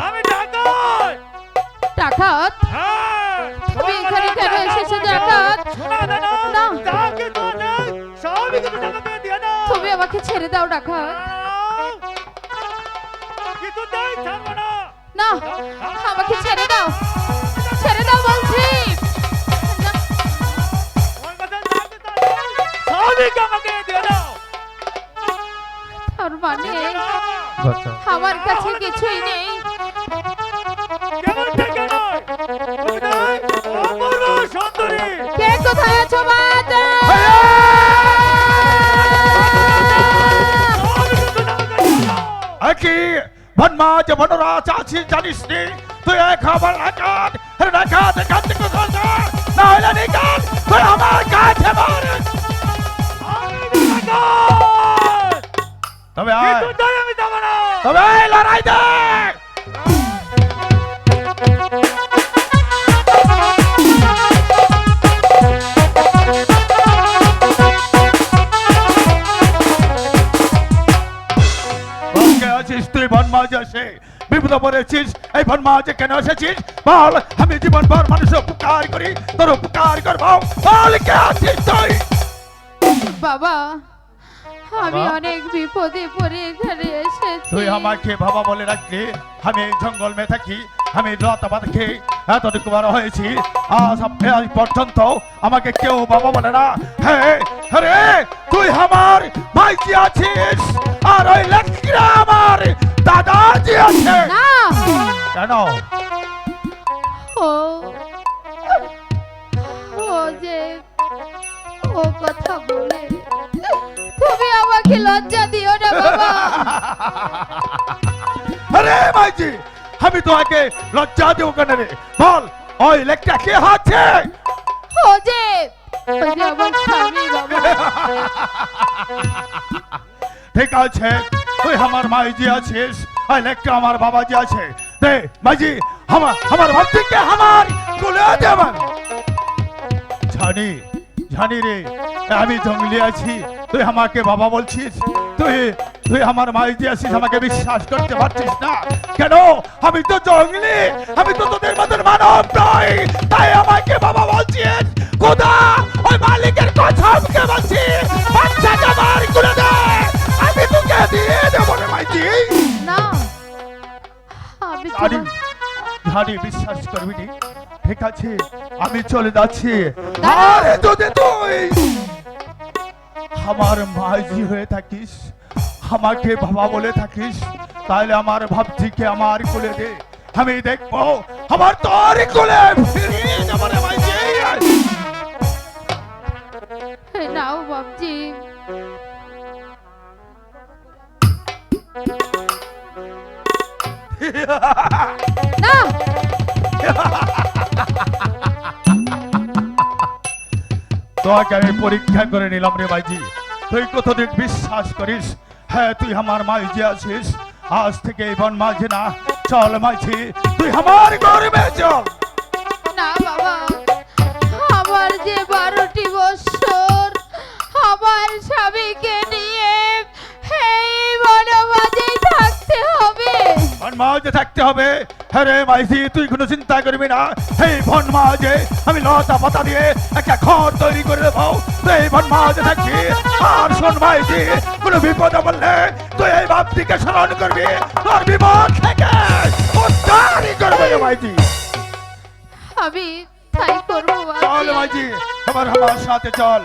আমি ডাকাত। ডাকাত? তুমি এখানে কেন এসেছো ডাকাত? না, তুমি আমাকে ছেড়ে দাও ডাকাত। না, আমাকে ছেড়ে দাও, ছেড়ে দাও বলছি। তার মানে আমার কাছে কিছুই নেই। কে কোথায় আছো বাবা? কি বনমাজ বনরাজ আছিস জানিস নি? তুই খাবার ডাকাত, ডাকাত এখান থেকে না হলে নিকাল, তুই আমার কাছে মার। তবে তবে লড়াই দে। তুই বনমাজ আসে বিপদ পড়েছিস, এই বনমাজে কেন এসেছিস বল? আমি জীবন ভর মানুষের উপকার করি, তোর উপকার করবো, বল কে আছিস তুই? বাবা, আমি অনেক বিপদে পড়ে এখানে এসেছি। তুই আমাকে বাবা বলে রাখলি, আমি জঙ্গল মে থাকি, আমি লতাপাত খেয়ে এতটুকু বড় হয়েছি, আজ পর্যন্ত আমাকে কেউ বাবা বলে না। হ্যাঁ আরে তুই আমার ভাইজি আছিস, আর ওই লক্ষ্মীরা আমার দাদাজি আছে। না কেন? ও ও যে ও কথা বলে তুমি আমাকে লজ্জা দিও না বাবা। আরে ভাইজি, আমি তোমাকে লজ্জা দেবো কেন রে? বল ওই লেখটা কে আছে? ও যে আমার স্বামী বাবা। ঠিক আছে, তুই আমার মাইজি আছিস, ওই লেখটা আমার বাবাজি আছে। দে মাইজি, আমার ভাবটিকে আমার তুলে দেবেন। জানি জানি রে, আমি জঙ্গলে আছি, তুই আমাকে বাবা বলছিস, তুই আমার মাইজি আছিস, আমাকে বিশ্বাস করতে পারছিস না কেন? আমি তো জঙ্গলি, আমি তো তোদের মতন মানব নই, তাই আমাকে বাবা বলছিস। খোদা ওই মালিকের কসমকে বলছি, বাচ্চাকে মার করে দে, আমি তোকে দিয়ে দেবো রে মাইজি। না, আমি জানি জানি বিশ্বাস করবি নি। ঠিক আছে, আমি চলে যাচ্ছি। আরে যদি তুই আমার মাঝি হয়ে থাকিস, আমাকে বাবা বলে থাকিস, তাহলে আমার ভাবটিকে আমার কোলে দে, আমি দেখবো আমার তোর কোলে ফিরিয়ে যাবো রে মাঝি। নাও বাবজি। না তোকে আমি পরীক্ষা করে নিলাম রে মাইজি, তুই কতদিন বিশ্বাস করিস? হ্যাঁ তুই আমার মাইজি আছিস, আজ থেকে এই বন মাঝি না, চল মাইজি তুই আমার গর্বে চল। না বাবা, আমার যে 12টি বৎসর আমার স্বামীকে নিয়ে এই বনমাঝেই থাকতে হবে। বনমাঝে থাকতে হবে? হ্যাঁ রে মাইজি, তুই কোনো চিন্তা করবি না, এই বনমাঝে আমি লতা পাতা দিয়ে একটা ঘর তৈরি করে দেবো, তুই এই বনমাঝে থাকবি। আর শোন মাইজি, কোনো বিপদ বললে তুই এই বাপটিকে স্মরণ করবি, তোর বিপদ থেকে উদ্ধারই করবে রে মাইজি। আমি তাই করবো। চল মাইজি, আমার সাথে চল।